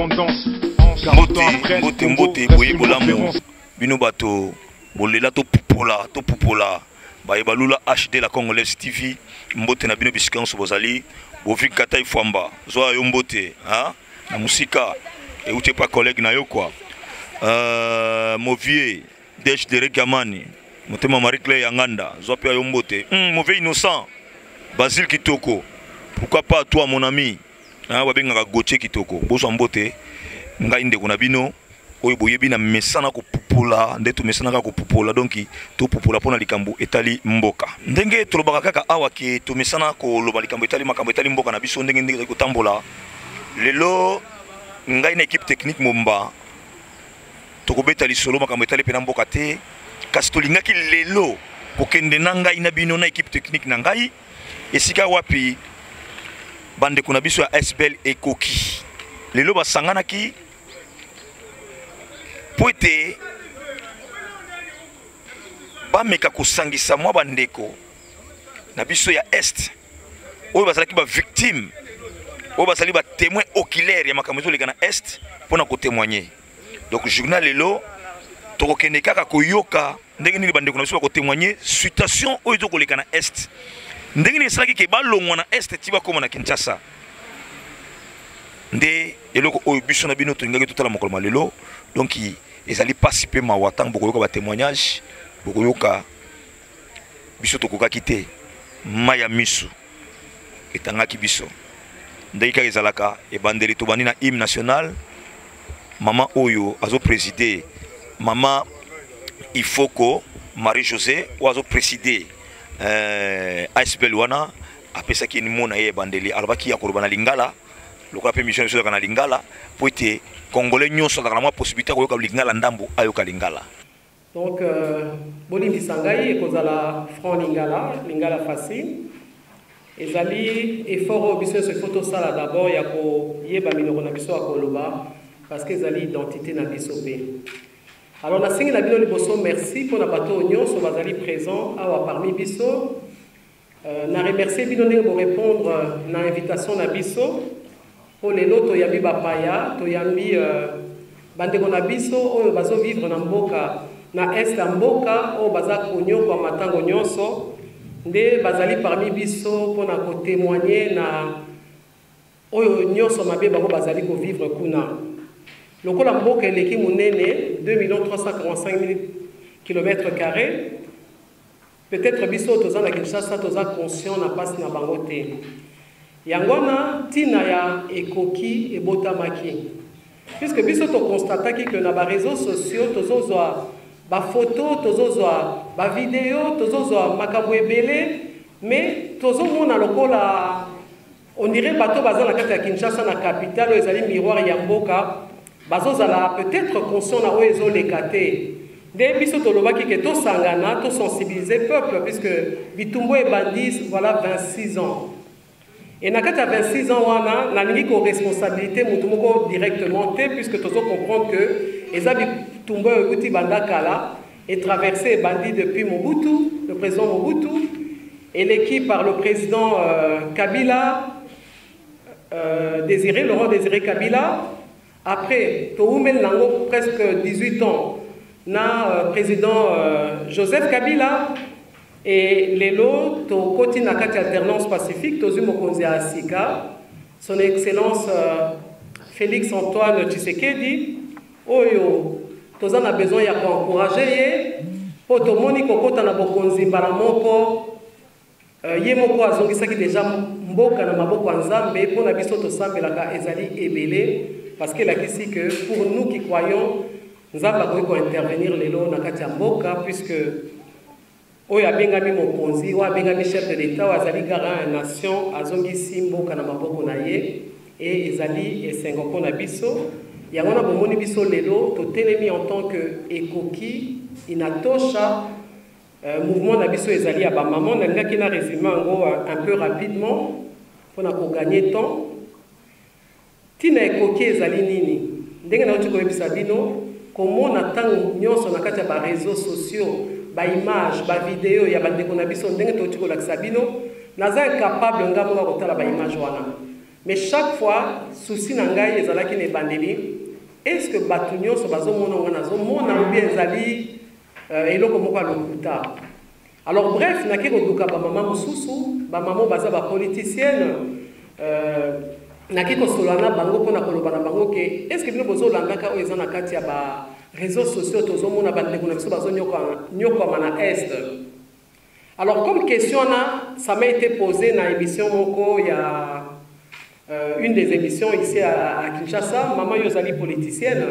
indépendance. Mbote boye bolamu bino bato bolela to pupola ba balula HD la Congolaise TV mbote na bino biskanso bozali bovi kata ifwamba zo yo mbote hein na musika et ou t'es pas collègue na yo quoi Movier Desh de Regamani motema Marie Claire Yanganda zo pe yo mbote mauvais innocent Basile Kitoko pourquoi pas toi mon ami hein babengaka Gauthier Kitoko boso mbote ngai ndeko na bino oyo boyebi na mesana ko pupola ndeto mesana ka ko pupola donc to pupola pona likambo etali mboka ndenge tolobaka kaka awa ke to mesana ko loba likambo etali mboka na biso ndenge ko tambola lelo ngai na équipe technique momba to ko beta lisolo makambo etali pena mboka te kasi tolingaki lelo kokende na ngai na bino na équipe technique na ngai esika wapi bande kuna biso ya SBL ekoki lelo basanganaki poete bameka kosangisa mwa bandeko na biso ya est oyo bazalaki ba victime oyo bazali ba témoin oculaire ya makambo ezoleka na est mpona kotémoigner donc journal lelo tokokende kaka koyoka ndenge nini bandeko na biso bakotémoigner situation oyo ezokoleka na est ndenge nini esalaki ke balongwa na est ti bakoma na Kinshasa nde eloko oyo biso na bino tolingaki totala mokolo malelo donc ezali pasi pe mawatang bokoyoka ba témoignage bokoyoka biso tokokaki te maya misu etangaki biso ndenge kaka ezalaka ebandeli tobandi na hymne national mama oyo azo présider mama Ifoko Marie José ou azo présider ASBL wana apesaki ni mona ye bandeli alobaki ya koloba na lingala lokola pe mission biso na lingala po ete congolais nyonso azalaka na mwa possibilité ya koyoka lingala ndambo ayoka lingala donc bolimbisa ngai ekozala franc lingala facile ezali effort oyo biso nyonso ifo tosala d'abord ya koyeba minoko na biso ya koloba parce que ezali identité na biso mpe alors nasengi na bino liboso merci mpona bato oyo nyonso bazali présent awa parmi biso na remercie bino ndenge borépondre na invitation na biso po lelo toyambi bapaya toyambi bandeko na biso oyo bazovivre na mboka na est ya mboka oyo baza konyokwa matango nyonso nde bazali parmi biso mpona kotémoigner na oyo nyonso mabe bango bazali kovivre kuna lokola mboka eleki monene 2 345 000 km², peut-être biso toza na Kinshasa toza conscient na pasi na bango te yangona tina ya ekoki ebotamaki puisque biso to constataki que na ba réseaux sociaux tozozwa ba photo tozozwa ba vidéo tozozwa makambo ebele mais tozomona lokola on dirait bato baza na kati ya Kinshasa na capitale oyo ezali miroir ya mboka bazozala peut-être conscient na oyo ezoleka te nde biso tolobaki ke tosangana tosensibiliser peuple puisque bitumbu ebandi voilà 26 ans. Et na kati ya 26 ans wana nalingi ko responsabilité mutu moko directement te puisque tozo comprendre que eza bitumbu ekuti banda kala et traversé bandi depuis Mobutu, le président Mobutu, élu par le président Kabila, Laurent Désiré Kabila. Après, Toumel Nango, presque 18 ans, na président Joseph Kabila. Et lelo, to koti na kati alternance pacifique, tozu mokonzi asika, son excellence Félix Antoine Tshisekedi, oyo toza na besoin ya ko encourager ye, po to moni kokota na bokonzi mbala moko, ye moko azongisaki déjà mboka na maboko ya Nzambe, po na biso to sambelaka ezali ebele, parce que lakisi que pour nous qui croyons, Nzambe akoki intervenir lelo na kati ya mboka, puisque oyo abengami mokonzi oyo abengami chef de l'état oyo azali garant ya nation azongisi mboka na maboko na ye e ezali esengo mpona biso yango wana bomoni biso lelo totelemi en tant que ekoki inatosha mouvement na biso ezali ya bamama nalingaki na résumé yango un peu rapidement mpona koganye temps ntina ekoki ezali nini ndenge nauti koyebisa bino komona ntango nyonso na kati ya baréseaux sociaux ba image ba vidéo ya bandeko na biso ndenge toti ko lakisa bino naza incapable ngamo nga kotala ba image wana Mais chaque fois, souci nangai ezalaki ne bandeli, est-ce que batunyo so bazomona wana zomona ou bien ezali eloko moko lokuta. Alors bref, naki koduka ba maman mususu, ba maman baza ba politicienne naki kosolana bango pona koloba na bango ke est-ce que bino bozolandaka o ezana kati ya ba réseaux sociaux tozomona bandeko na biso bazonyoka na est. Alors comme question ça m'a été posé dans l'émission moko il y a une des émissions ici à Kinshasa, maman yozali politicienne,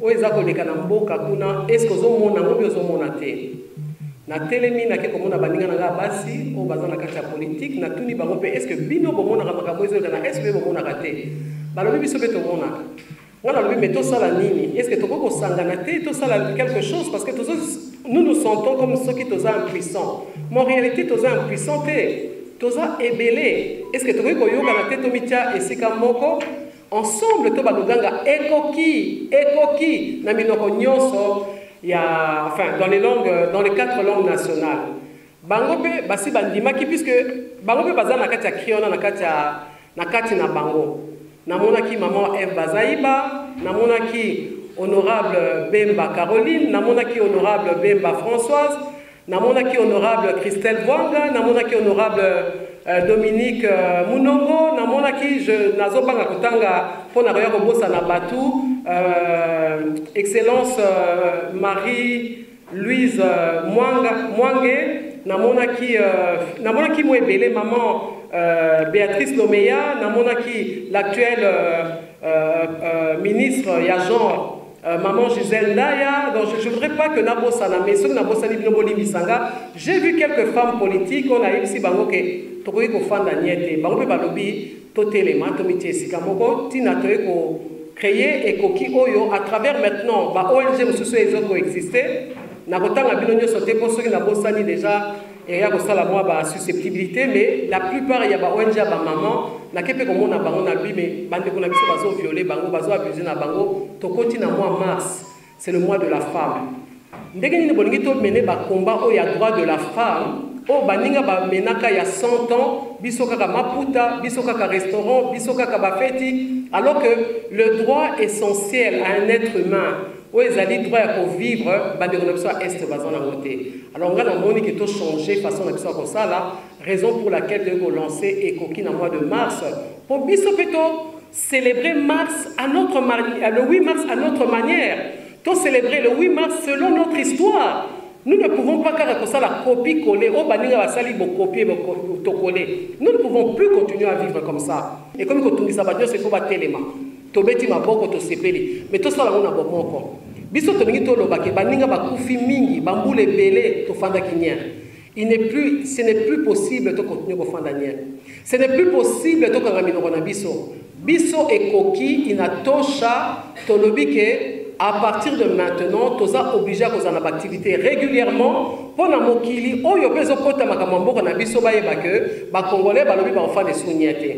o ezako leka na mboka kuna, est-ce que ozomona ngo ozomona te? Na telemi na ke komona baninga na basi o bazana kati ya politique na tuni bango pe est-ce que bino bomona ka makambo ezo kana est-ce que bomona ka te? Balobi biso be tomona. Voilà lobi mais to sala nini? Est-ce que to ko sangana te to sala quelque chose parce que nous nous sentons comme ceux qui sont impuissants. Mais en réalité tous impuissants toza ebele. Est-ce que tu veux yoga na teto mitia esika moko ensemble to baluganga ekoki na minoko nyonso ya enfin dans les 4 langues nationales. Bango pe basi bandimaki puisque bango pe bazana kati ya kriona na kati na bango. Namona ki maman Eve Bazaiba, namona ki honorable Bemba Caroline, namona ki honorable Bemba Françoise, namona ki honorable Christelle Vwanga, namona ki honorable Dominique Munongo, namona ki nazobanga kotanga pona koya kobosa na batu, excellence Marie-Louise Mwange, namona ki mwebele maman Béatrice Lomeya, namona ki l'actuelle ministre ya genre maman Gisèle Ndaya. Donc je ne voudrais pas que Nabosana, mais ceux Nabosani Binoboli Misanga, j'ai vu quelques femmes politiques, on a eu ici Bango ke Tokoyi ko fanda niete, Bango pe balobi totelema tomiti esika moko tina toye ko créer et koki oyo à travers maintenant ba ONG mususu ezoko exister na kotanga bino nyoso te po soki Nabosani déjà et il y a la susceptibilité, mais la plupart il y a des ONG à maman, na kepe comme on a bango na lui, mais bande qu'on a biso bazo violé, bango bazo abusé na bango, to continue à mois mars, c'est le mois de la femme. Ndenge ni bolingi to mener ba combat au ya droit de la femme, au baninga ba menaka ya 100 ans, biso kaka maputa, biso kaka restaurant, biso kaka ba feti, alors que le droit essentiel à un être humain où ils allaient droit à vivre, est bazan à côté. Alors on a moni qui a changé façon de comme ça là, raison pour laquelle de vous lancer Ekoki dans le mois de mars pour bisopeto célébrer mars à notre le 8 mars à notre manière. To célébrer le 8 mars selon notre histoire. Nous ne pouvons pas faire ça la copie coller au baninga va sali bo copier to coller. Nous ne pouvons plus continuer à vivre comme ça. Et comme quand on dit ça va dire c'est faut battre l'élément. Tobeti maboko to sepeli mais to sala ngona bomoko biso to ngi to lobake baninga bakufi mingi bambule belé to fanda kinya ce n'est plus possible de continuer ko fanda nya ce n'est plus possible to kanga minoko na biso ekoki inatosha to lobike à partir de maintenant toza obligé à causer activité régulièrement pour na mokili oyo pezo kota makambo na biso ba yeba que ba congolais ba lobi ba enfant de souniate.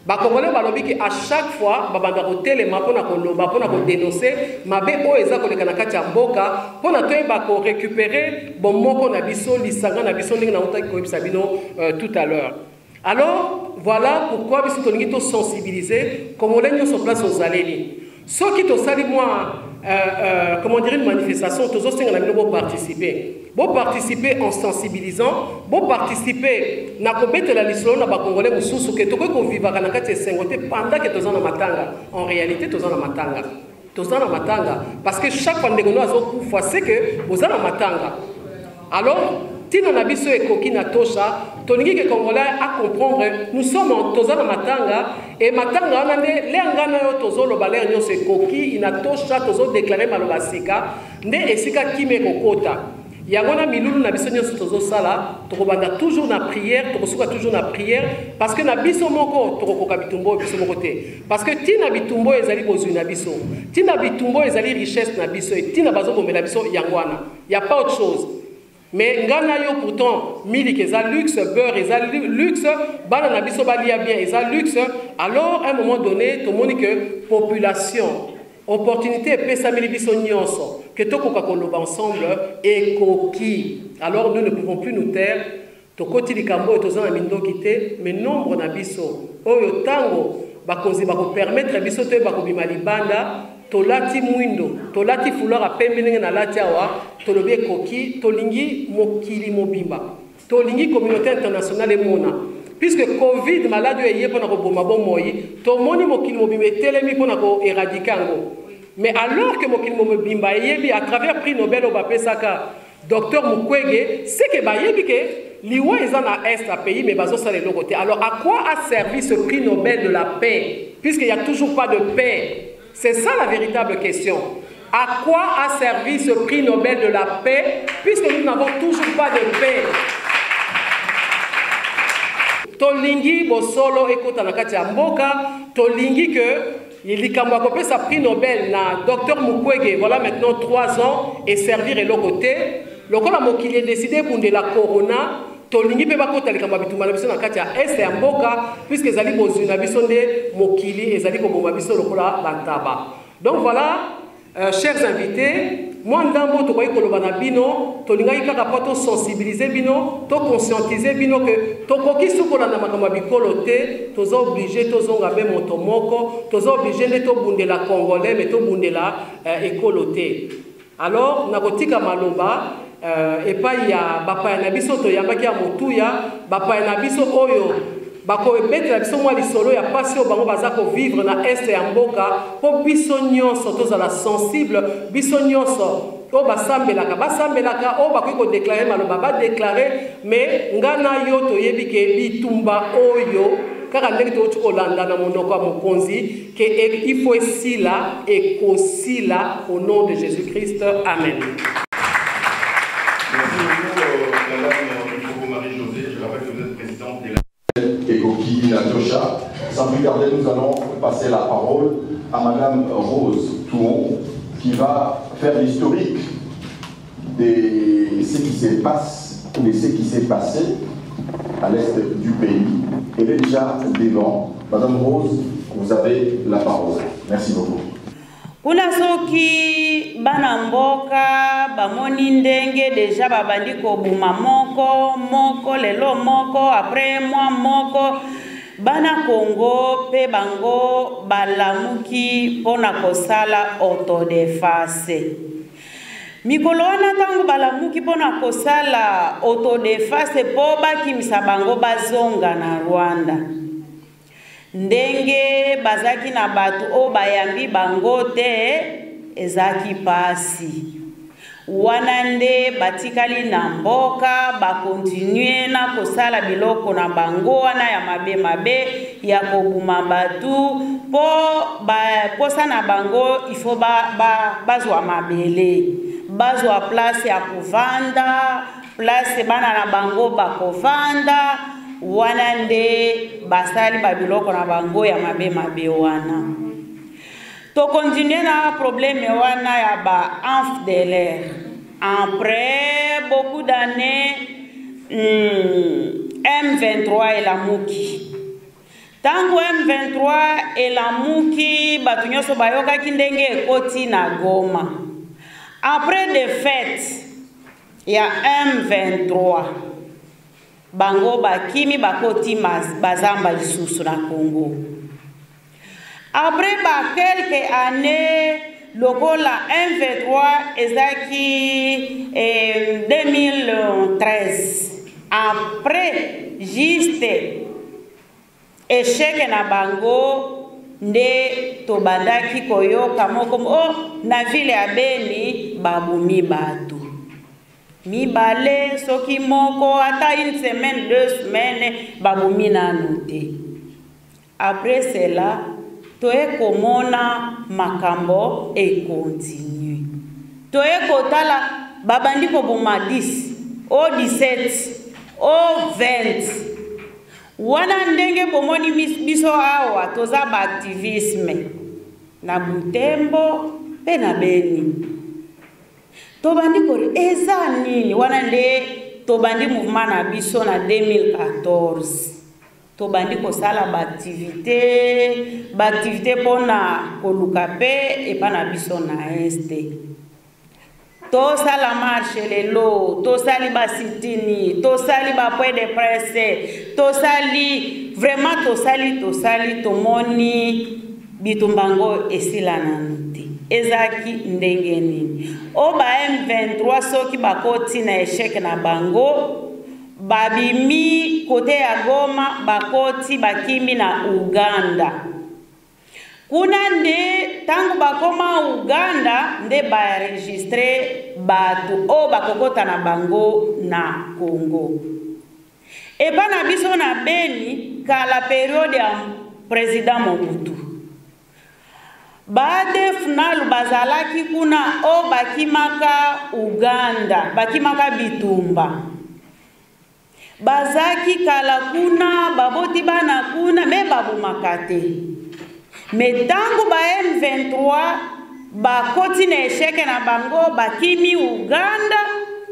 Les Congolais balobi ki à chaque fois babanda ko telema pona ko loba pona ko dénoncer mabe o eza ko lekana kati ya mboka pona toyeba ko récupérer bon moko na biso lisanga na biso ndenge na utaki ko yebisa bino tout à l'heure. Alors voilà pourquoi biso tolingi to sensibiliser Congolais nyonso place aux aleli. Ceux qui to sali moi comment dire une manifestation tous ceux qui ont participer. Bon participer en sensibilisant, bon participer na kobete la lisolo na ba congolais mususu ke toko ko vivaka na kati sengote pendant que tozana matanga. En réalité tozana matanga. Tozana matanga parce que chaque fois ndegono azokufa c'est que bozana matanga. Alors tina na biso ekoki na tosha toningi ke congolais à comprendre nous sommes en tozana matanga et matanga wana nde lengana yo tozolo baler nyonso ekoki ina tosha tozo déclarer maloba sika nde esika kime kokota. Yangona milulu na biso nyonso tozo sala tokobanda toujours na prière tokosuka toujours na prière parce que na biso moko tokokoka bitumbo biso moko te parce que tina bitumbo ezali bozui na biso tina bitumbo ezali richesse na biso et tina bazo bomela biso yangwana y a pas autre chose. Mais ngana yo pourtant miliki eza luxe beurre eza luxe bana na biso balia bien eza luxe alors à un moment donné to moni que population opportunité pesa milibiso nyonso que tokoka koloba ensemble et koki. Alors nous ne pouvons plus nous taire to koti likambo et tozana mindoki te mais nombre na biso oyo tango bakonzi bako permettre biso te bako bima libanda tolati mwindo tolati foulard a pembe ndenge na lati awa tolobi ekoki tolingi mokili mobimba tolingi communauté internationale emona puisque covid maladie eye mpona koboma bomoi tomoni mokili mobimba etelemi mpona koéradike yango mais alors que mokili mobimba eyebi à travers prix Nobel oyo bapesaka Docteur Mukwege c'est que bayebi ke liwa eza na est à pays mais bazosala eloko te. Alors à quoi a servi ce prix Nobel de la paix puisqu'il n'y a toujours pas de paix? C'est ça la véritable question. À quoi a servi ce prix Nobel de la paix puisque nous n'avons toujours pas de paix? Tolingi bosolo ekota na kati ya mboka, tolingi que likambo akopesa prix Nobel na Docteur Mukwege voilà maintenant 3 ans et servir eloko te. Lokola mokili est décidé pour de la corona, tolingi pe bakota likambo bitumba na biso na kati ya est ya mboka puisque ezali bozwi na biso nde mokili ezali koboma biso lokola bantaba. Donc voilà, chers invités, moi ndambo to koyi koloba na bino, tolingai kaka pa to sensibiliser bino, to conscientiser bino que to koki sukola na makambo bikolo te, toza obligé tozonga be moto moko, toza obligé nde to bundela congolais mais to bundela ekolo te. Alors nakotika maloba epai ya bapaya na biso toyambaki ya motuya bapaya na biso oyo bakobetela biso mwa lisolo ya pasi oyo bango baza kovivre na este ya mboka mpo biso nyonso tozala sensible biso nyonso oyo basambelaka oyo bakoki kodeklare maloba badeklare mais nga na yo toyebi ke bitumba oyo kaka ndenge touti kolanda na monoko ya mokonzi ke il faut esila ekosila au nom de Jésus-Christ. Amen. Merci beaucoup, Madame Marie-Josée. Je rappelle que vous êtes présidente de Ekoki Natosha. Sans plus tarder, nous allons passer la parole à Madame Rose Touon, qui va faire l'historique de ce qui se passe, de ce qui s'est passé à l'est du pays. Elle est déjà devant. Madame Rose, vous avez la parole. Merci beaucoup. Kuna soki bana mboka bamoni ndenge deja babandi kobuma moko lelo moko après moi moko bana Congo pe bango balamuki pona kosala autodefense. Mikolo wana tango balamuki pona kosala autodefense po bakimisa bango bazonga na Rwanda. Ndenge bazaki na batu o bayambi bango te ezaki pasi. Wana nde batikali na mboka bakontinue na kosala biloko na bango wana ya mabe ya kobuma batu posa na bango ifo bazwa mabele bazwa place ya kovanda place bana na bango bakovanda wana nde basali babiloko na bango ya mabe wana. To continue na problème wana ya ba infidèles. Après beaucoup d'années, M23 elamuki. Tango M23 elamuki batu nyonso bayokaki ndenge ekoti na Goma. Après défaite ya M23 bango bakimi bakoti bazamba lisusu na Congo. Après quelques années lokola M23 ezaki 2013 après juste échec na bango nde tobandaki koyoka moko na ville ya Beni babumi batu mibale soki moko ata une semaine 2 semaines babumi nanu te. Après cela toye komona makambo e continue toye kotala babandi koboma 10 o 17 o 20 wana ndenge bomoni biso awa toza ba activisme na Butembo pe na Beni tobandi kore eza nini wana nde tobandi mouvement na biso na 2014 tobandi kosala ba-activité pona koluka pe epa na biso na este tosala marche lelo tosali basitini tosali ba point de presse tosali vraiment tosali tomoni bitumbango esila nanu te ezaki ndenge nini o ba M23 soki bakoti na échec na bango babimi kote ya Goma bakoti bakimi na Uganda kuna nde tangu bakoma Uganda nde ba registre batu o bakokota na bango na Congo eba na biso na Beni kala periode ya président Mobutu BADF nalu bazalaki kuna o bakimaka Uganda bakimaka bitumba bazaki kala kuna baboti bana kuna me babumaka te me tangu ba M23 bakoti na échec na bango bakimi Uganda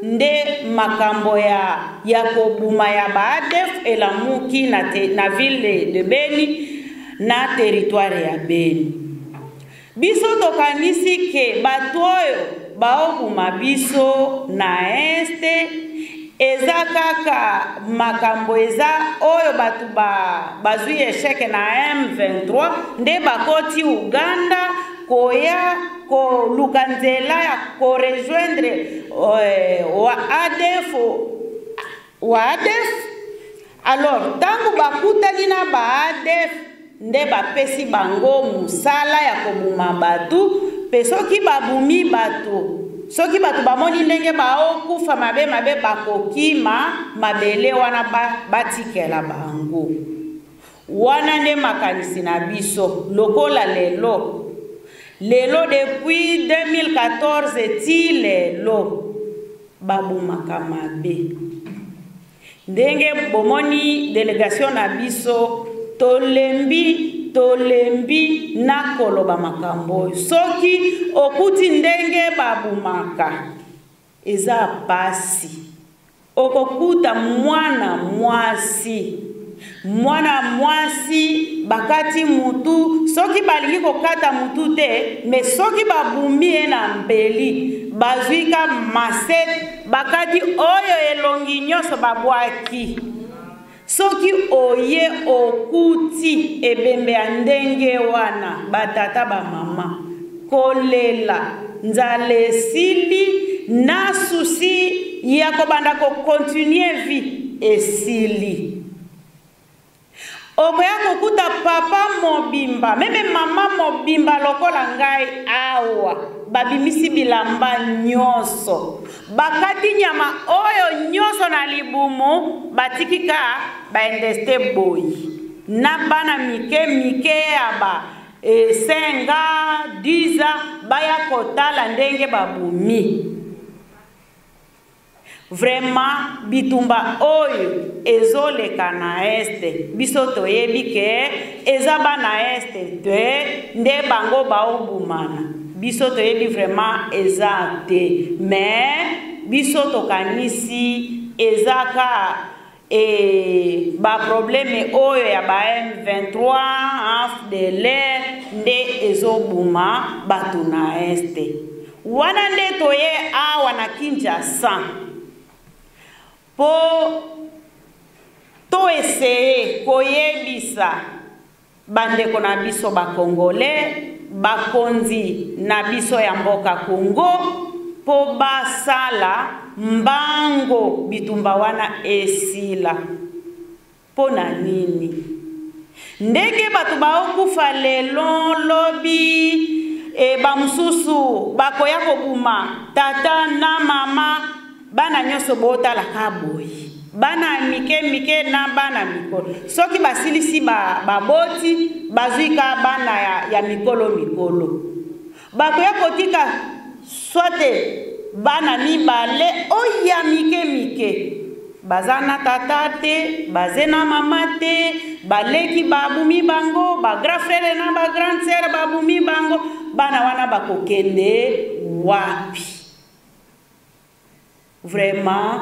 nde makambo ya kobuma ya BADF elamuki na ville de Beni na territoire ya Beni biso tokanisi ke bato oyo baobuma biso na este eza kaka makambo eza oyo batu bazwi échec na M23 nde bakoti Uganda koya koluka nzela ya korejoindre wa ADF alors tangu bakutani na ba ADF nde bapesi bango musala ya kobuma batu pe soki babumi batu soki batu bamoni ndenge baokufa mabe bakokima mabele wana batikela bango wana nde makanisi na biso lokola lelo depuis 2014 ti lelo babumaka mabe ndenge bomoni délégation na biso tolembi na koloba makambo soki okuti ndenge babumaka eza pasi okokuta mwana mwasi bakati mutu soki balingi kokata mutu te me soki babumi na mbeli bazwika masete bakati oyo elongi nyonso babwaki soki oye okuti ebembe ya ndenge wana batata bamama kolela nzala esili na susi ya kobanda kokontinue vi esili okoya kokuta papa mobimba meme mama mobimba lokola ngai awa babimisi bilamba nyonso bakati nyama oyo nyonso na libumu batikika baendeste boyi na bana mike aba senga diza baya kotala ndenge babumi vraiment bitumba oyo ezoleka na este biso toyebi ke eza bana este te nde bango baobumana biso toyebi vraiment eza te mais biso tokanisi eza ka ba problème oyo ya ba M23 AFDLR nde ezobuma batu na este wana nde toye awa na Kinshasa po to essayer koyebisa bandeko na biso ba Congolais bakonzi na biso ya mboka Congo po basala mbango bitumba wana esila po na nini ndenge batu baokufa lelo lobi bamususu bakoya kobuma tata na mama bana nyonso botala kaboyi bana mike na bana mikolo soki basilisi baboti bazwika bana ya mikolo bakoya kotika sote bana mibale oya mike bazana tata te bazena mama te baleki babumi bango ba grand frère na ba grande sœur babumi bango bana wana bakokende wapi vraiment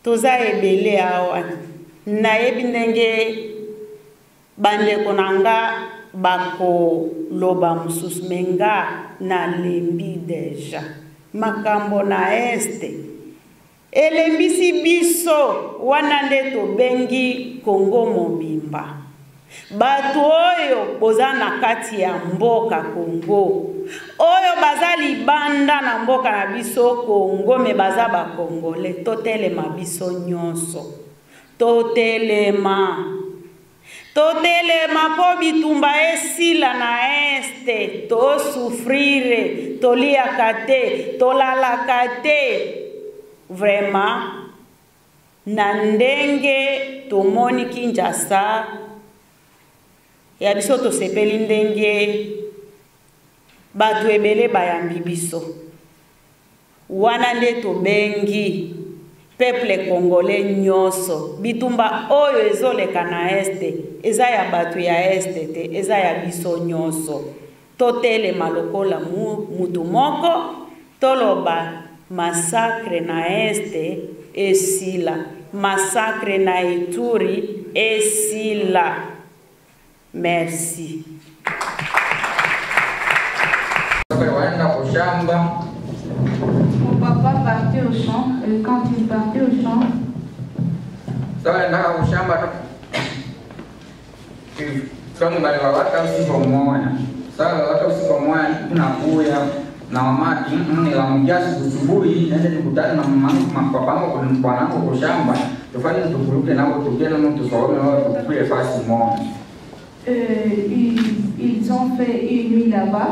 toza ebele awa nayebi ndenge bandeko nanga bako loba mususu menga na lembi deja makambo na este elembisi biso wana nde tobengi Kongo mobimba. Batu oyo boza na kati ya mboka Kongo, oyo baza libanda na mboka na biso Kongo, me baza ba Kongole, totelema biso nyonso. Totelema po bitumba esila na este, to souffrire, to liaka te, to lalaka te. Vraiment, na ndenge tomoni Kinshasa, ya biso to sepeli ndenge batu ebele bayambi biso. Wana nde tobengi peuple congolais nyonso, bitumba oyo ezoleka na este, eza ya batu ya este te, eza ya biso nyonso. Totelema lokola mutu moko, toloba massacre na este esila, massacre na Ituri esila. Merci. Mon papa partait au champ, et quand il partait au champ, na mama nilamjia asubuhi nende nikutane na mapapango kwa bwanangu kwa shamba tufanye tukuluke nao tukele mtu tusome wao tukue fasi moja. Ils ont fait une nuit là-bas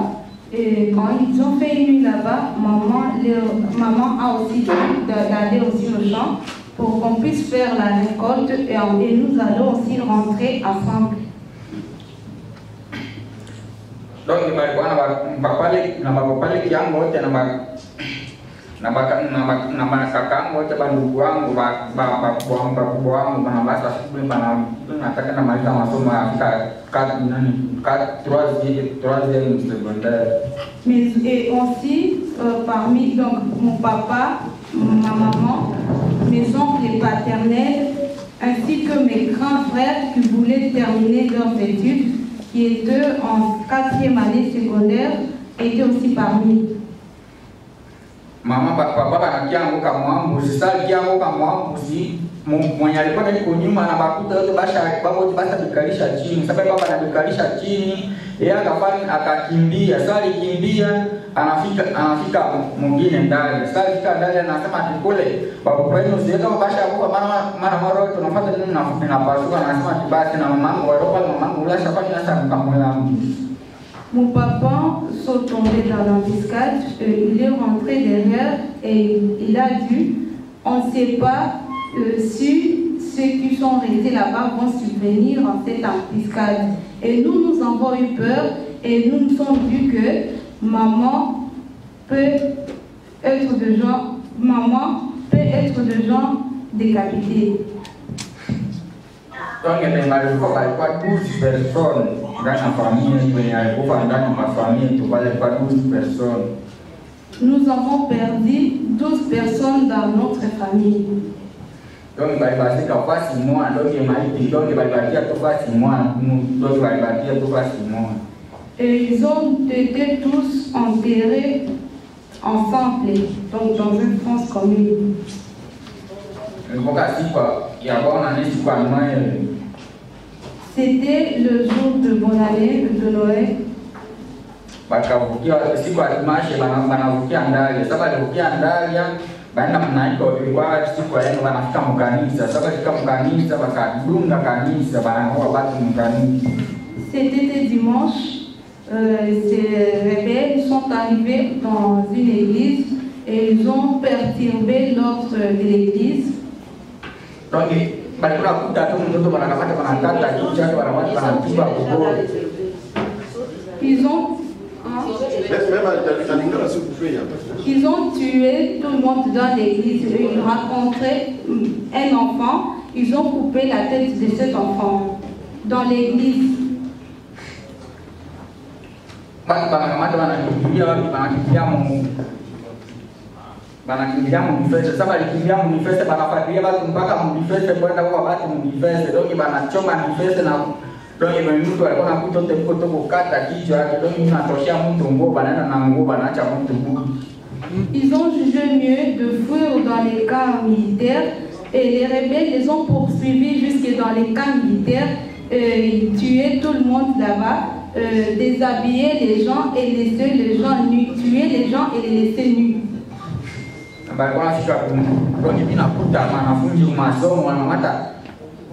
et quand ils ont fait une nuit là-bas, maman a aussi dit d'aller aussi au champ pour qu'on puisse faire la récolte et nous allons aussi rentrer ensemble. Donc bwana bapale na bapale kiango wote na kakangu wote bandugu wangu bakubwa wangu bana basa shughuli bana nataka na maliza masomo ya troisième secondaire. Mais et aussi parmi donc mon papa, ma maman, mes oncles paternels ainsi que mes grands frères qui voulaient terminer leurs études, qui étaient en 4e année secondaire, étaient aussi parmi. Mama papa banakiango kama mbuzi sasa kiango kama mbuzi mwenye alikuwa niko nyuma na bakuta yote basa bikalisha chini. Sasa baba anabikalisha chini, yeye akakimbia. Sasa alikimbia anafika mwingine ndani. Sasa alifika ndani anasema atikule baba kwenu sio kama basha huko mara mara tunafuata nini na pasuka anasema tibasi na mamangu waropa mamangu ulasha kwa nini sasa mkamwela. Mon papa sont tombés dans l'embuscade, il est rentré derrière et il a dit, on ne sait pas si ceux qui sont restés là-bas vont subvenir à cette embuscade. Et nous avons eu peur et nous nous sommes dit que maman peut être de gens décapités. Donc il y a 12 personnes dans la famille, il y a 12 personnes. Nous avons perdu 12 personnes dans notre famille. Donc il va y passer qu'à pas 6 mois, donc il va y passer à tout pas 6 mois, donc il va y passer à tout pas 6 mois. Et ils ont été tous enterrés ensemble, donc dans une France commune. C'était le jour de bonne année de Noël. C'était dimanche. Ces rebelles sont arrivés dans une église et ils ont perturbé l'ordre de l'église. Ils ont tué tout le monde dans l'église. Ils rencontraient un enfant. Ils ont coupé la tête de cet enfant dans l'église. Banakimbilia mufese sasa balikimbia mufese banafuatilia watu mpaka mufese kwenda kwa watu mufese donc banachoma mufese na donc mtu alikuwa anakuta wote mko toko kata kichwa yake donc unatoshia mtu nguo banaenda na nguo banaacha mtu budi. Ils ont jugé mieux de fuir dans les camps militaires et les rebelles les ont poursuivis jusque dans les camps militaires, tuer tout le monde là-bas, déshabiller les gens et laisser les gens nus, tuer les gens et les laisser nus.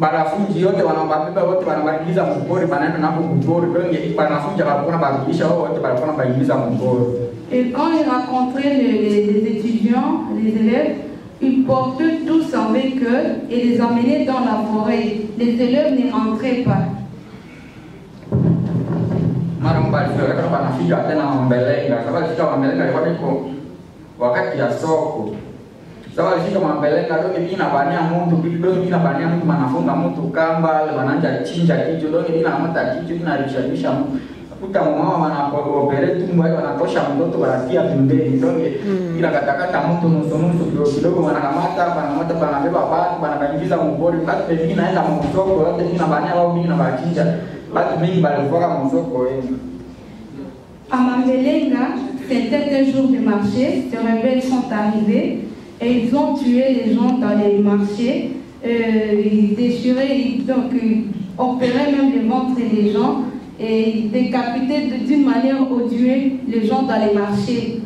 Wanafunzi yote wanababeba wote wanabadiliza mpori banaenda napo mpori wengi wanafunzi wakona badilisha wote wanakona badilisha mpori. Et quand ils rencontraient les étudiants, les élèves, ils portaient tous avec eux et les emmenaient dans la forêt. Les élèves ne rentraient pas. Mara mbalizo kama wanafika tena Mambelenga, sababu fika Mambelenga ilikuwa niko wakati ya soko. Sababu fika Mambelenga ndio bina bania mtu ndio bina bania mtu manafunga mtu kamba, wananja chinja kitu ndio bina mata kitu inarishabisha mtu. Kuta mama wanaopere tumbo wanatosha mtoto wanatia pembeni ndio bila katakata mtu nusu kidogo wanakamata wanabeba watu wanabaingiza mpori basi pengine naenda msoko wote bina bania wao bina bachinja. À Mambelenga, c'était un jour de marché, les rebelles sont arrivés et ils ont tué les gens dans les marchés, ils déchiraient, donc ils opéraient même les ventres des gens et ils décapitaient d'une manière odieuse les gens dans les marchés.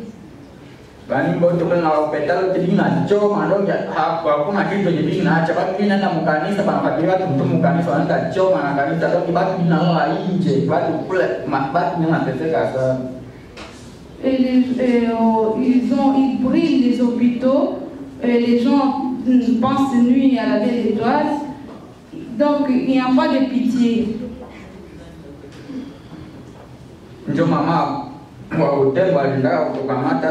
Bani boto na hospitalo tilina choma ndio hakuna kitu jibina chapa kina na mkanisa banapatia watu mtu mkanisa wanaenda choma na kanisa ndio batu bina wao nje batu kule mabati ni wanateseka sana. Ils brûlent les hôpitaux, les gens pensent nuit à la belle étoile, donc il n'y a pas de pitié. Ndio mama wa Butembo alitaka kukamata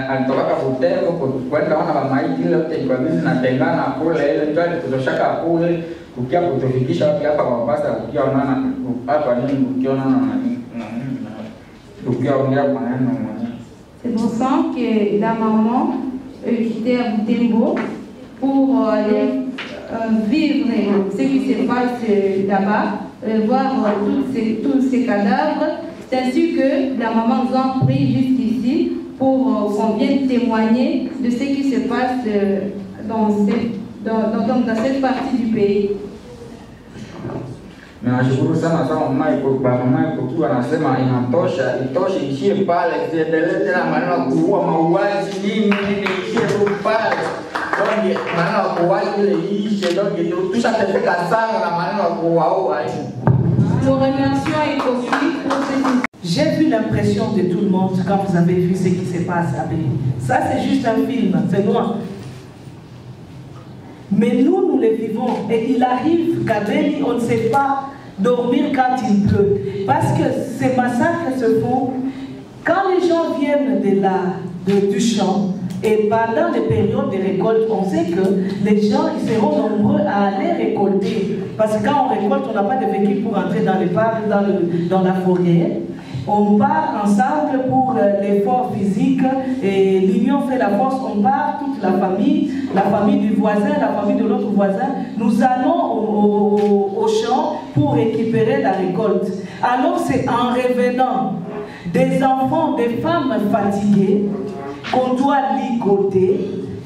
alitoka Butembo kwenda wana maiti ile yote kwa bizi na tengana kule ile ndio alitoshaka kule kukia kutofikisha hapa kwa basa kukia onana hapa nini kukiona na kukia ongea maneno mwenyewe. C'est pour ça que la maman quittait à Butembo pour aller vivre ce qui se passe là-bas, voir tous ces cadavres. C'est ainsi que la maman nous a pris jusqu'ici pour qu'on vienne témoigner de ce qui se passe dans cette partie du pays. Nashukuru sana mama iko anasema inatosha itoshe ishie pale siendelee tena maneno kuua mauaji nini ishie tu pale ndio maneno kuuaji ile ishe ndio tushateseka sana na maneno kuua Nous remercions Ekoki pour ce. J'ai vu l'impression de tout le monde quand vous avez vu ce qui se passe à Béni. Ça c'est juste un film, c'est loin. Mais nous le vivons et il arrive qu'à Béni, on ne sait pas dormir quand il pleut. Parce que ces massacres se font quand les gens viennent du champ et pendant les périodes de récolte, on sait que les gens ils seront nombreux à aller récolter. Parce que quand on récolte, on n'a pas de véhicule pour entrer dans les parcs, dans la forêt. On part ensemble pour l'effort physique et l'union fait la force. On part toute la famille du voisin, la famille de l'autre voisin. Nous allons au champ pour récupérer la récolte. Alors c'est en revenant des enfants, des femmes fatiguées qu'on doit ligoter,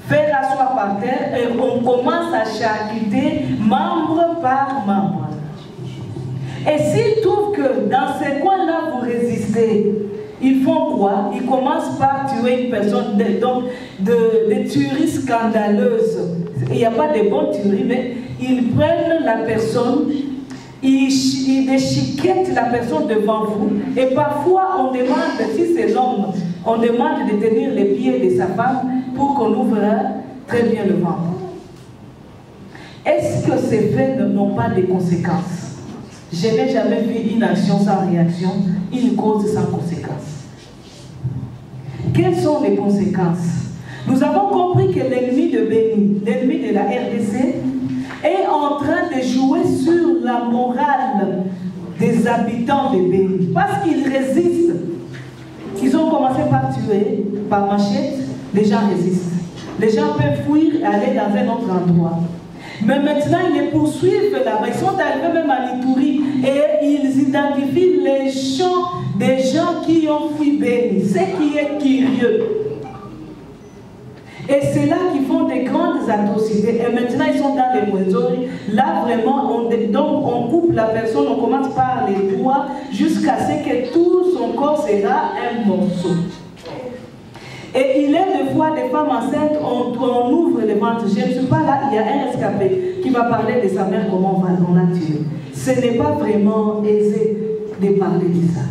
faire asseoir par terre et on commence à charcuter membre par membre. Et s'ils trouvent que dans ces coins-là vous résistez, ils font quoi? Ils commencent par tuer une personne, donc des tueries scandaleuses. Il n'y a pas de bonnes tueries, mais ils prennent la personne, ils déchiquettent la personne devant vous. Et parfois, on demande, si c'est l'homme, on demande de tenir les pieds de sa femme pour qu'on ouvre très bien le ventre. Est-ce que ces faits n'ont pas de conséquences? Je n'ai jamais vu une action sans réaction, une cause sans conséquence. Quelles sont les conséquences? Nous avons compris que l'ennemi de Béni, l'ennemi de la RDC, est en train de jouer sur la morale des habitants de Béni. Parce qu'ils résistent. Ils ont commencé par tuer, par machette, les gens résistent. Les gens peuvent fuir et aller dans un autre endroit. Mais maintenant, ils les poursuivent là-bas. Ils sont arrivés même à l'Ituri et ils identifient les champs des gens qui ont fui Béni. Ce qui est curieux. Et c'est là qu'ils font des grandes atrocités. Et maintenant, ils sont dans les moisons. Là, vraiment, on coupe la personne, on commence par les doigts, jusqu'à ce que tout son corps sera un morceau. Et il est des fois des femmes enceintes, on ouvre les ventres. Je ne suis pas là, il y a un rescapé qui va parler de sa mère, comment on l'a tué. Ce n'est pas vraiment aisé de parler de ça.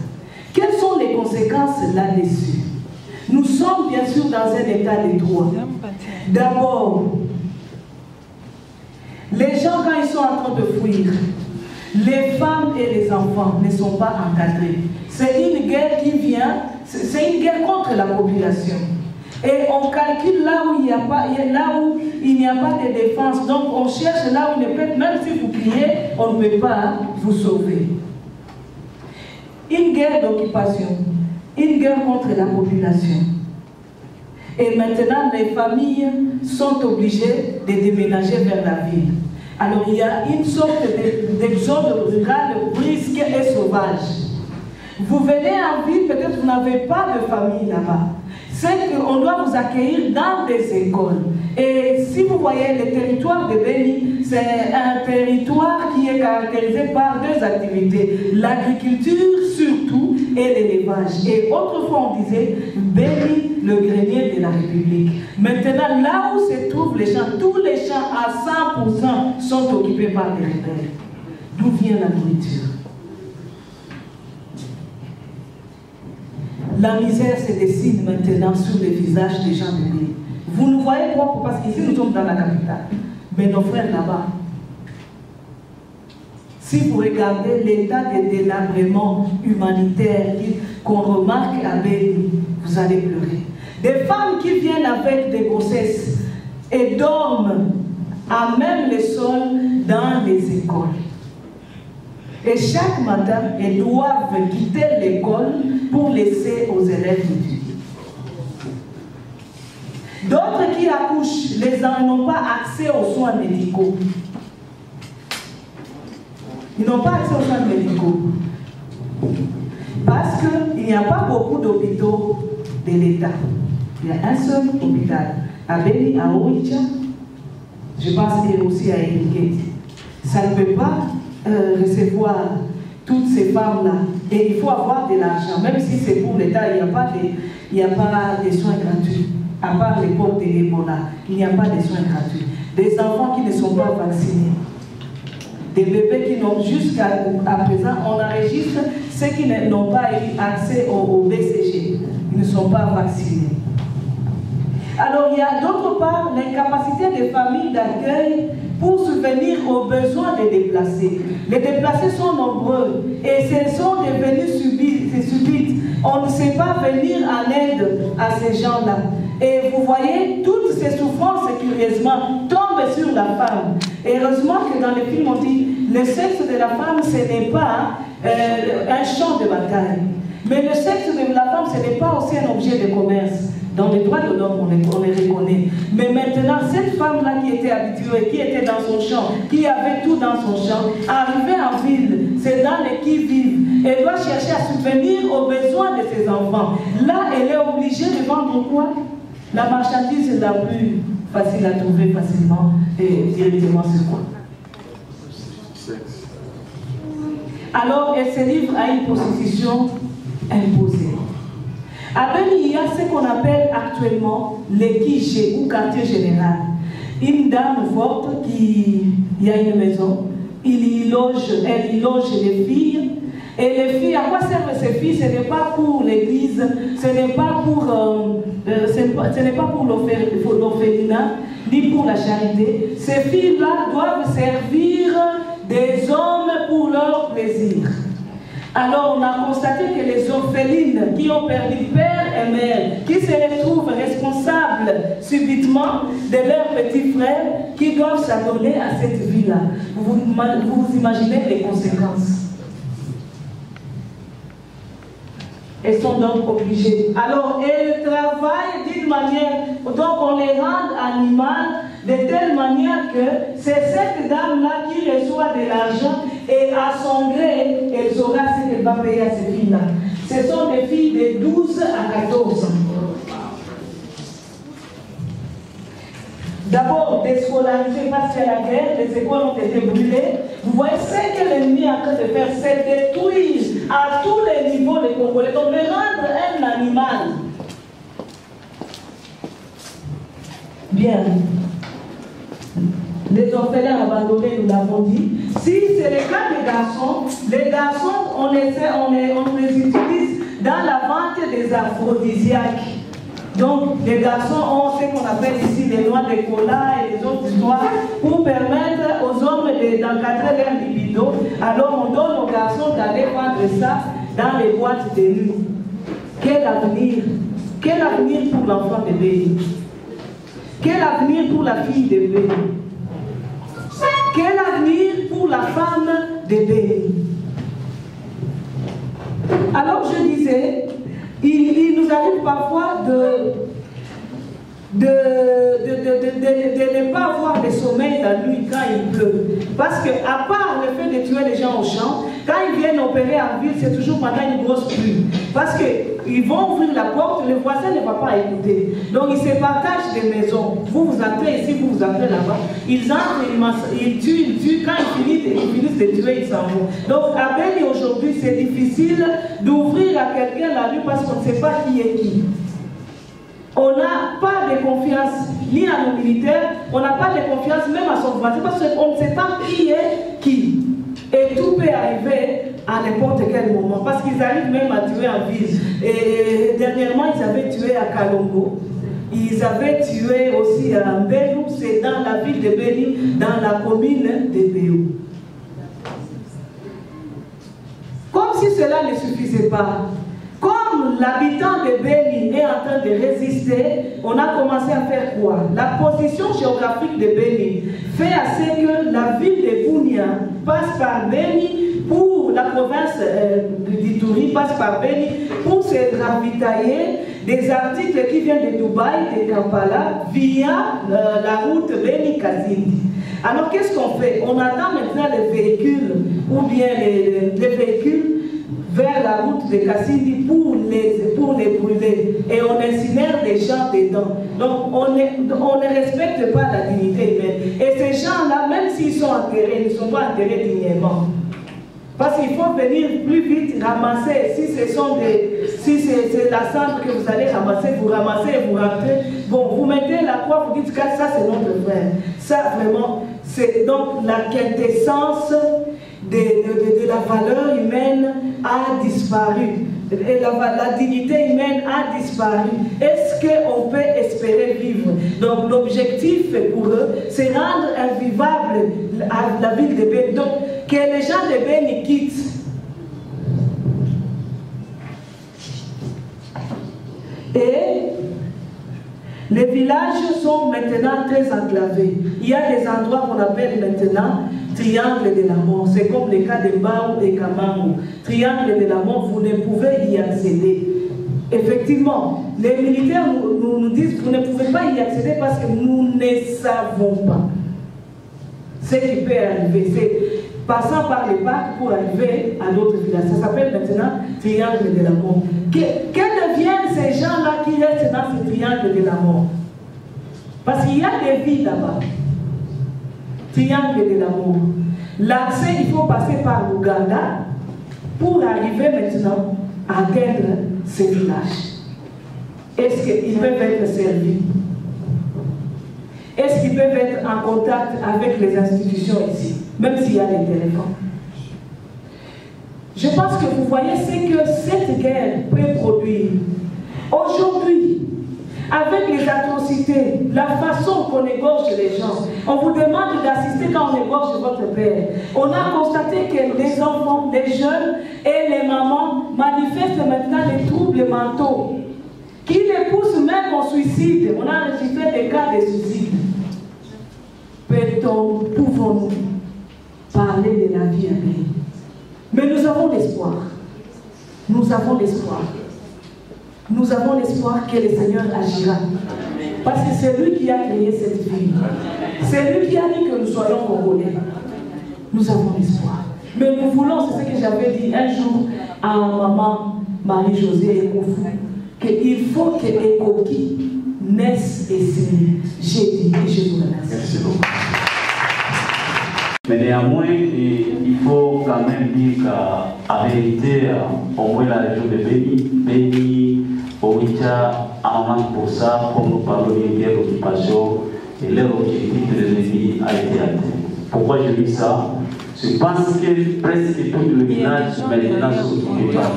Quelles sont les conséquences là-dessus? Nous sommes bien sûr dans un état de droit. D'abord, les gens quand ils sont en train de fuir, les femmes et les enfants ne sont pas encadrés. C'est une guerre qui vient, c'est une guerre contre la population. Et on calcule là où il n'y a pas, de défense. Donc on cherche là où il ne peut, même si vous criez, on ne peut pas vous sauver. Une guerre d'occupation, une guerre contre la population. Et maintenant, les familles sont obligées de déménager vers la ville. Alors il y a une sorte d'exode rural brusque et sauvage. Vous venez en ville, peut-être vous n'avez pas de famille là-bas. C'est qu'on doit vous accueillir dans des écoles. Et si vous voyez le territoire de Béni, c'est un territoire qui est caractérisé par deux activités. L'agriculture surtout et l'élevage. Et autrefois on disait Béni, le grenier de la République. Maintenant, là où se trouvent les champs, tous les champs à 100% sont occupés par des rebelles. D'où vient la nourriture? La misère se dessine maintenant sur les visages des gens de l'île. Vous nous voyez propres parce qu'ici nous sommes dans la capitale. Mais nos frères là-bas, si vous regardez l'état de délabrement humanitaire qu'on remarque à Béni, vous allez pleurer. Des femmes qui viennent avec des grossesses et dorment à même le sol dans les écoles. Et chaque matin, elles doivent quitter l'école pour laisser aux élèves étudier. D'autres qui accouchent, les gens n'ont pas accès aux soins médicaux. Ils n'ont pas accès aux soins médicaux. Parce qu'il n'y a pas beaucoup d'hôpitaux de l'État. Il y a un seul hôpital. À Béni, à Oicha, je pense qu'il y a aussi à Eriket. Ça ne peut pas recevoir toutes ces femmes-là. Et il faut avoir de l'argent. Même si c'est pour l'État, il n'y a pas de soins gratuits. À part l'époque de l'Ebola, il n'y a pas de soins gratuits. Des enfants qui ne sont pas vaccinés. Des bébés qui n'ont jusqu'à présent, on enregistre ceux qui n'ont pas eu accès au BCG. Ils ne sont pas vaccinés. Alors il y a d'autre part l'incapacité des familles d'accueil pour subvenir aux besoins des déplacés. Les déplacés sont nombreux et ce sont des venues subites. On ne sait pas venir en aide à ces gens-là. Et vous voyez, toutes ces souffrances, curieusement, tombent sur la femme. Et heureusement que dans les films, on dit, le sexe de la femme, ce n'est pas un champ de bataille. Mais le sexe de la femme, ce n'est pas aussi un objet de commerce. Dans les droits de l'homme, on les reconnaît. Mais maintenant, cette femme-là qui était habituée, qui était dans son champ, qui avait tout dans son champ, arrivée en ville, c'est dans les qui-vivent. Elle doit chercher à subvenir aux besoins de ses enfants. Là, elle est obligée de vendre quoi? La marchandise la plus facile à trouver facilement et directement c'est quoi? Alors, elle se livre à une prostitution imposée. À Béni, il y a ce qu'on appelle actuellement les quichés ou quartier général. Une dame forte qui y a une maison, elle y loge les filles. Et les filles, à quoi servent ces filles? Ce n'est pas pour l'église, ce n'est pas pour l'orphelinat, ni pour la charité. Ces filles-là doivent servir des hommes pour leur plaisir. Alors on a constaté que les orphelines qui ont perdu père et mère, qui se retrouvent responsables subitement de leurs petits frères, qui doivent s'adonner à cette vie-là. Vous imaginez les conséquences. Elles sont donc obligées. Alors, elles travaillent d'une manière, donc on les rend animales de telle manière que c'est cette dame-là qui reçoit de l'argent et à son gré, elle saura ce qu'elle va payer à ces filles-là. Ce sont des filles de 12 à 14 ans. d'abord déscolarisés parce qu'il y a la guerre, les écoles ont été brûlées. Vous voyez ce que l'ennemi est en train de faire, c'est détruire à tous les niveaux les Congolais. Donc, les rendre un animal. Bien. Les orphelins abandonnés, nous l'avons dit. Si c'est le cas des garçons, on les utilise dans la vente des aphrodisiaques. Donc, les garçons ont ce qu'on appelle ici les noix de cola et les autres histoires pour permettre aux hommes d'encadrer leur libido. Alors, on donne aux garçons d'aller vendre ça dans les boîtes de nuit. Quel avenir? Quel avenir pour l'enfant de Béni? Quel avenir pour la fille de Béni? Quel avenir pour la femme de Béni? Alors, je disais, il nous arrive parfois de ne pas avoir de sommeil la nuit quand il pleut. Parce que, à part le fait de tuer les gens au champ, quand ils viennent opérer en ville, c'est toujours pendant une grosse pluie. Parce qu'ils vont ouvrir la porte, le voisin ne va pas écouter. Donc, ils se partagent des maisons. Vous entrez ici, vous entrez là-bas. Ils entrent, ils tuent. Quand ils finissent de tuer, ils s'en vont. Donc, à Béni aujourd'hui, c'est difficile d'ouvrir à quelqu'un la nuit parce qu'on ne sait pas qui est qui. On n'a pas de confiance ni à nos militaires, on n'a pas de confiance même à son voisin parce qu'on ne sait pas qui est qui. Et tout peut arriver à n'importe quel moment parce qu'ils arrivent même à tuer en ville. Et dernièrement, ils avaient tué à Kalongo. Ils avaient tué aussi à Mbéou, c'est dans la ville de Béni, dans la commune de Béou. Comme si cela ne suffisait pas. Comme l'habitant de Béni est en train de résister, on a commencé à faire quoi? La position géographique de Béni fait assez que la ville de Bunia passe par Béni pour la province d'Ituri, passe par Béni pour se ravitailler des articles qui viennent de Dubaï, de Kampala, via la route Béni-Kazindi. Alors qu'est-ce qu'on fait? On attend maintenant les véhicules, ou bien les véhicules vers la route de Kassindi pour les brûler. Et on incinère des gens dedans. Donc on ne respecte pas la dignité humaine. Et ces gens-là, même s'ils sont enterrés, ils ne sont pas enterrés dignement. Parce qu'il faut venir plus vite ramasser. Si c'est la cendre que vous allez ramasser, vous ramassez et vous rentrez. Bon, vous mettez la croix, vous dites que ça c'est notre frère. Ça vraiment, c'est donc la quintessence de la valeur humaine a disparu. Et la dignité humaine a disparu. Est-ce qu'on peut espérer vivre? Donc l'objectif pour eux, c'est rendre invivable la ville de Béni. Donc que les gens de Béni quittent. Et les villages sont maintenant très enclavés. Il y a des endroits qu'on appelle maintenant triangle de la mort. C'est comme le cas de Mbao et Kamango. Triangle de la mort, vous ne pouvez y accéder. Effectivement, les militaires nous disent que vous ne pouvez pas y accéder parce que nous ne savons pas ce qui peut arriver. C'est passant par les parcs pour arriver à d'autres villages. Ça s'appelle maintenant triangle de la mort. Que deviennent ces gens-là qui restent dans ce triangle de la mort? Parce qu'il y a des vies là-bas. Triangle de la mort. L'accès, il faut passer par l'Ouganda pour arriver maintenant à atteindre ces villages. Est-ce qu'ils peuvent être servis? Est-ce qu'ils peuvent être en contact avec les institutions ici, même s'il y a des téléphones? Je pense que vous voyez ce que cette guerre peut produire. Aujourd'hui, avec les atrocités, la façon qu'on égorge les gens, on vous demande d'assister quand on égorge votre père. On a constaté que les enfants, les jeunes et les mamans manifestent maintenant des troubles mentaux qui les poussent même au suicide. On a enregistré des cas de suicide. Pouvons-nous parler de la vie humaine? Mais nous avons l'espoir. Nous avons l'espoir. Nous avons l'espoir que le Seigneur agira. Parce que c'est lui qui a créé cette vie. C'est lui qui a dit que nous soyons congolais. Nous avons l'espoir. Mais nous voulons, c'est ce que j'avais dit un jour à maman Marie-Josée Ekoufou, qu'il faut que Ekoki naissent et j'ai dit et je vous remercie. Merci beaucoup. Mais néanmoins, il faut quand même dire qu'à vérité, au moins la région de Béni, Oicha, en pour ça, comme nous parlons d'une guerre d'occupation, et leur objectif de l'ennemi a été atteint. Pourquoi je dis ça? Je pense que presque tout le village maintenant sont occupés par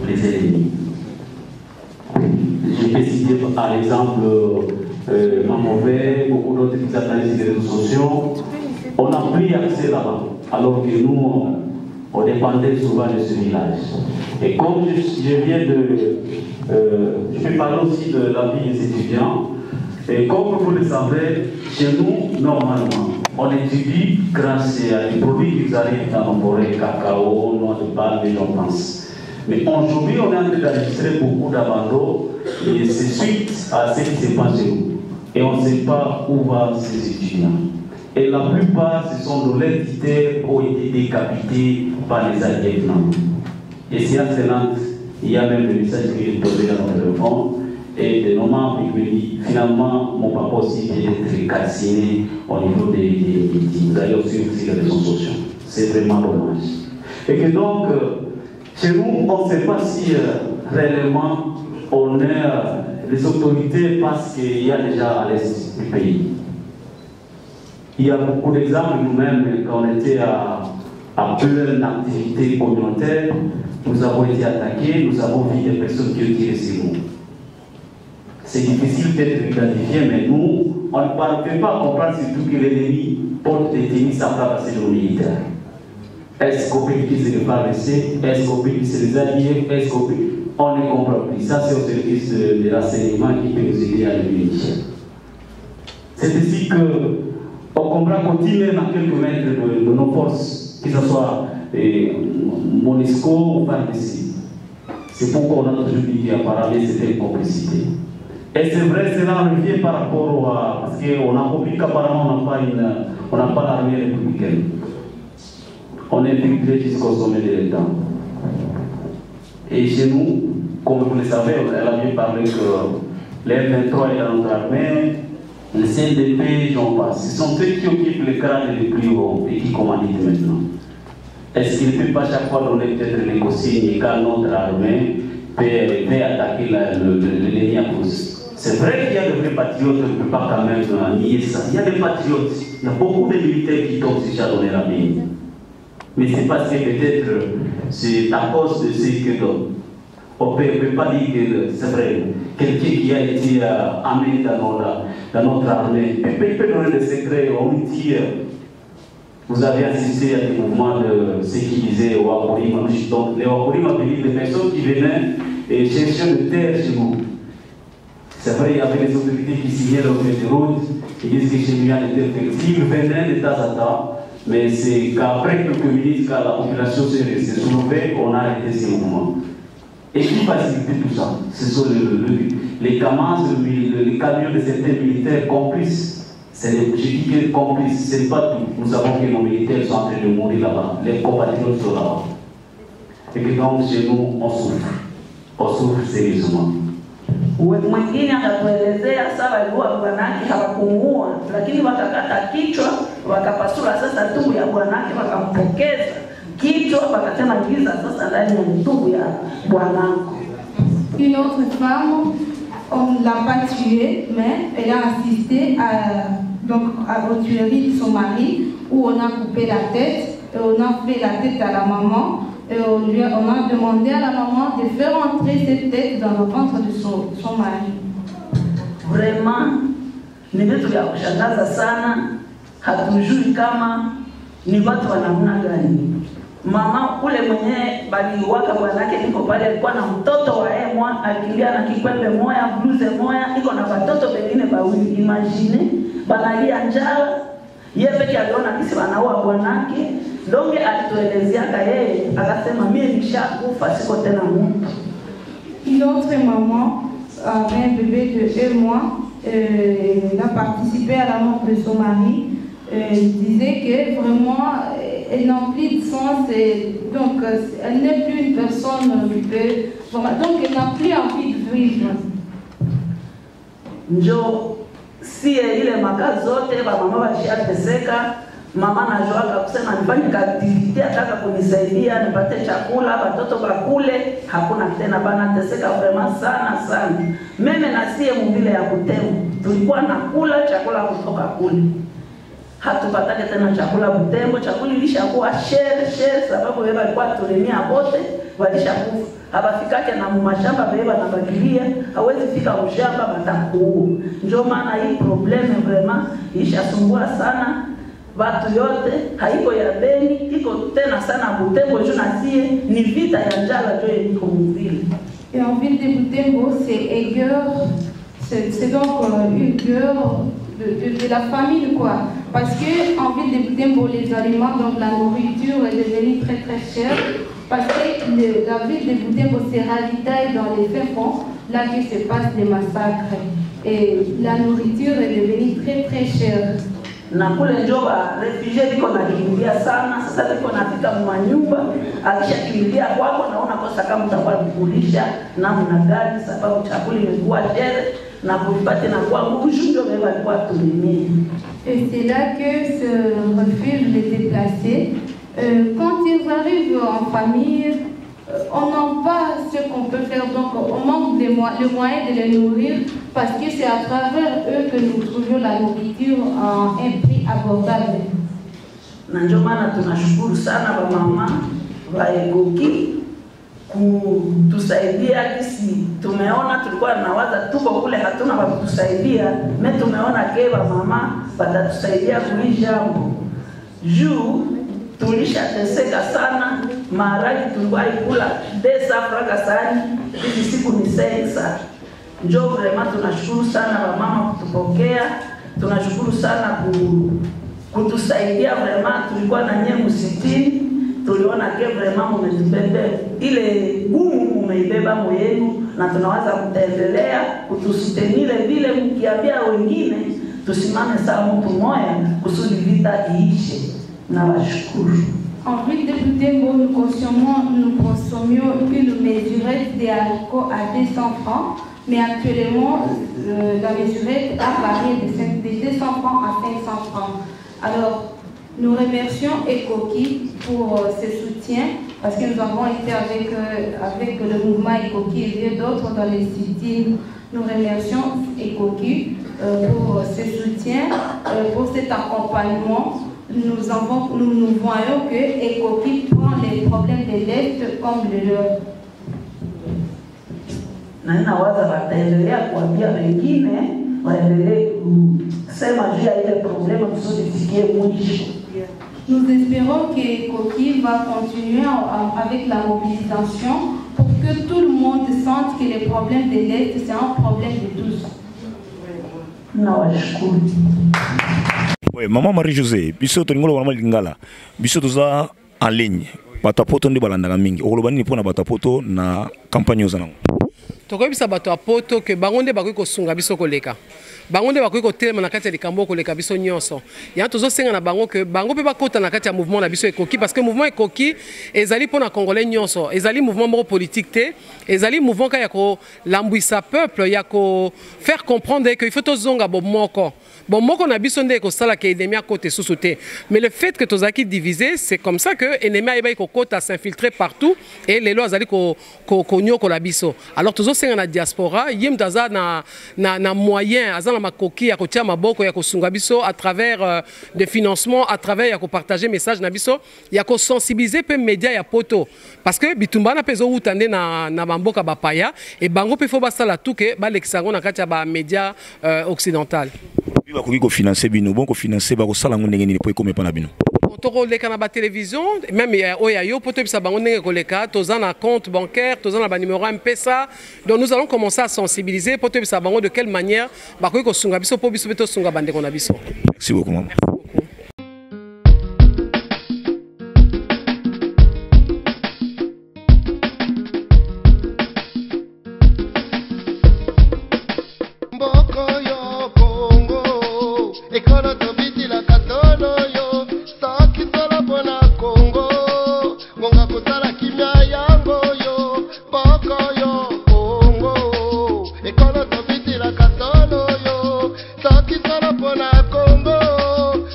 les ennemis. Je peux citer par exemple Mauvais, beaucoup d'autres qui s'appellent les réseaux sociaux. On n'a plus accès là-bas, alors que nous, on dépendait souvent de ce village. Et comme je viens de... je peux parler aussi de la vie des étudiants. Et comme vous le savez, chez nous, normalement, on étudie grâce à des produits qui arrivent dans nos forêts, cacao, noix de palme et j'en pense. Mais aujourd'hui, on est en train d'enregistrer beaucoup d'abandon et c'est suite à ce qui se passe chez nous. Et on ne sait pas où vont ces étudiants. Et la plupart, ce sont nos éditeurs qui ont été décapités par les alliés. Et c'est excellent, il y a même le message qui est tombé dans notre téléphone. Et de nos membres qui me dit, finalement, mon papa aussi vient d'être calciné au niveau des meetings. Vous allez aussi les réseaux sociaux. C'est vraiment dommage. Et que donc, chez nous, on ne sait pas si réellement on est les autorités parce qu'il y a déjà à l'est du pays. Il y a beaucoup d'exemples nous-mêmes quand on était à pleine activité communautaire, nous avons été attaqués, nous avons vu des personnes qui ont tiré sur nous. C'est difficile peut-être d'identifier, mais nous, on ne peut pas comprendre surtout que l'ennemi porte des tennis à place de nos militaires. Est-ce qu'on peut utiliser le PARC? Est-ce qu'on peut utiliser les alliés? Est-ce qu'on peut... On ne comprend plus. Ça, c'est au service de l'enseignement qui peut nous aider à le vérifier. C'est ici qu'on comprend qu'on dit même à quelques mètres de nos forces, que ce soit MONUSCO ou PARC. C'est pourquoi on a toujours dit qu'apparemment c'était une complicité. Et c'est vrai, cela revient par rapport à... Parce qu'on a compris qu'apparemment on n'a pas l'armée républicaine. On est infiltré jusqu'au sommet de l'État. Et chez nous, comme vous le savez, elle a bien parlé que les 23 est dans notre armée, le CNDP, j'en passe. Ce sont eux qui occupent les grades les plus hauts et qui commandent maintenant. Est-ce qu'il ne peut pas chaque fois donner peut-être les consignes quand notre armée peut attaquer l'ennemi à cause? C'est vrai qu'il y a de vrais patriotes, on ne peut pas quand même nier ça. Il y a des patriotes, il y a beaucoup de militaires qui tombent déjà donner la mine. Mais c'est parce que peut-être c'est à cause de ce que on ne peut pas dire que c'est vrai. Quelqu'un qui a été amené dans notre armée, il peut donner des secrets, on dit. Vous avez assisté à des mouvements de ce qui disaient au Wakurima. Donc les Wakurima venaient des personnes qui venaient et cherchaient de terre chez nous. C'est vrai, il y avait des autorités qui signaient le fait de route, qui disent que chez nous il y a des terres flexibles, venaient de temps à temps. Mais c'est qu'après quelques minutes, quand la population s'est soulevée, on a arrêté ces mouvements. Et qui facilite tout ça? Ce sont les CAMAS, les camions de certains militaires complices. Je dis que complices, ce n'est pas tout. Nous savons que nos militaires sont en train de mourir là-bas. Les compatriotes sont là-bas. Et que donc, chez nous, on souffre. On souffre sérieusement. Mwingine akatuelezea sasa walikuwa bwanake hawakumuua, lakini wakakata kichwa, wakapasura sasa tumbo ya bwanake, wakampokeza kichwa, wakasema giza sasa ndani ya tumbo ya bwanako. Une autre femme, on ne l'a pas tuée, mais elle a assisté à la tuerie de son mari, où on a coupé la tête, et on a fait la tête à la maman. Et on a demandé à la maman de faire entrer cette tête dans le ventre de son mari. Vraiment, ni vitu vya kushangaza sana, hatujui kama ni watu wa namna gani. Mama ule mwenye baliwaka bwanake niko pale alikuwa na mtoto wa emwa, alikimbia na kikwembe moya, bluze moya, iko na watoto wengine bawili. Imagine, banalia njala, yeye peke aliona kisi wanaua bwanake. Donc alituelezea yeye akasema mimi nishakufa siko tena mtu. Une autre maman avait un bébé de 1 mois, elle a participé à la mort de son mari. Elle disait que vraiment elle n'a plus de sens, donc elle n'est plus une personne qui peut, donc elle n'a plus envie de vivre. njo sie ile makazi zote mama walishateseka. Mama najoaka kusema nifanye activity ataka kunisaidia nipate chakula watoto bakule, hakuna tena bana teseka vraiment sana sana. Meme na sie mvile ya Butembo tulikuwa nakula chakula kutoka kule, hatupatake tena chakula Butembo. Chakula ilishakuwa share sababu wewe walikuwa tulemia bote walishakufa, habafikake na mashamba wewe na bagilia, hawezi fika mshamba batakuua. Ndio maana hii probleme vraiment ishasumbua sana watu yote, haiko ya Beni, iko tena sana Butembo. Jonasie ni vita ya njala jo iko mvile. Et en ville de Butembo, c'est donc une guerre de la famille, quoi. Parce que en ville de Butembo, les aliments, donc la nourriture est devenue très très chère. Parce que la ville de Butembo se ravitaille dans les fins fonds, là que se passent les massacres. Et la nourriture est devenue très très chère. Na kule njoba refugee biko nakimbia sana. Sasa biko nafika manyumba, akishakimbia kwako naona kosa kama utakuwa kukulisha namna gani, sababu chakula imekuwa tere na kulipate na kwa nguvu ndio beba kwa tulimie. Et c'est là que se refusent les déplacés. Quand ils arrivent en famille, on n'a pas ce qu'on peut faire, donc on manque le moyen de les nourrir parce que c'est à travers eux que nous trouvons la nourriture à un prix abordable. Na ndio maana tunashukuru sana ba mama wa Ekoki kutusaidia. Kisi tumeona tulikuwa nawaza tuko kule hatuna wa kutusaidia, na tumeona keba mama watatusaidia kulijambo juu tulishateseka sana. Maharagi tulikuwa ikula 200 francs sani, hizi siku ni 600. Njoo vraiment tunashukuru sana wa mama kutupokea, tunashukuru sana kutusaidia vraiment. Tulikuwa na nyemu 60, tuliona ke vraiment mmetubebe ile gumu mmeibeba moyenu, na tunawaza kutendelea kutusutenile vile mkiambia wengine tusimame sawa mtu moya kusudi vita iishe. Na washukuru. En ville de Butembo, nous consommions une mesurette de haricots à 200 francs, mais actuellement, la mesurette a varié de 200 francs à 500 francs. Alors, nous remercions Ekoki pour ce soutien, parce que nous avons été avec le mouvement Ekoki et d'autres dans les cités. Nous remercions Ekoki pour ce soutien, pour cet accompagnement. Nous voyons que Ekoki prend les problèmes de l'Est comme le leur. Na nawaza wataendelea kuambia wengine waendelee kusema juu ya ile problème kusudi fikie mwisho. Nous espérons que Ekoki va continuer avec la mobilisation pour que tout le monde sente que les problèmes de l'Est c'est un problème de tous. Nawashukuru. Oui, Maman Marie-Josée, biso to ngolo wana lingala. Biso toza en ligne. Batapoto ndi balanda mingi. Okolobani pona batapoto na campagne ozana. Tokoyebisa bato ya poto ke bango nde bakoki kosunga biso koleka. Bango nde bakoki kotelema na kati ya likambo koleka biso nyonso. Ya tozosenga na bango ke bango pe bakota na kati ya mouvement na biso Ekoki, parce que mouvement Ekoki ezali pona congolais nyonso. Ezali mouvement moko politique te, ezali mouvement ka ya ko lambwisa peuple, ya ko faire comprendre que il faut tozonga bo moko. Bon, moko na biso nde ko sala ke ennemi a côté sous-sauté. Mais le fait que tozaki divisé, c'est comme ça que ennemi a ko kota s'infiltrer partout et les lois azali ko nyoko la biso. Alors tozo senga na diaspora, yim daza na moyen, azana makoki ya kotia maboko ya kosunga biso à travers des financements, à travers ya ko partager message na biso, ya ko sensibiliser pe média ya poto parce que bitumba na pezo utande na bamboka bapaya et bango pe fo basala tout que ba lekisango na kati ya ba média occidental. Biba ko financer bino, bon ko financer ba ko sala ngone ngeni po ko mepana bino. Toko leka na ba télévision, même oya yo poto bisa bango ndenge ko leka, toza na compte bancaire, toza na ba numéro M-Pesa. Donc nous allons commencer à sensibiliser poto bisa bango de quelle manière ba ko sunga biso po biso beto sunga bande ko na biso. Merci beaucoup maman. Ekolo to biti la katolo yo. pona Congo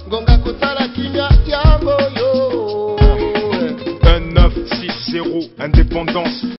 ngonga kotala kimia yango yo 1960 indépendance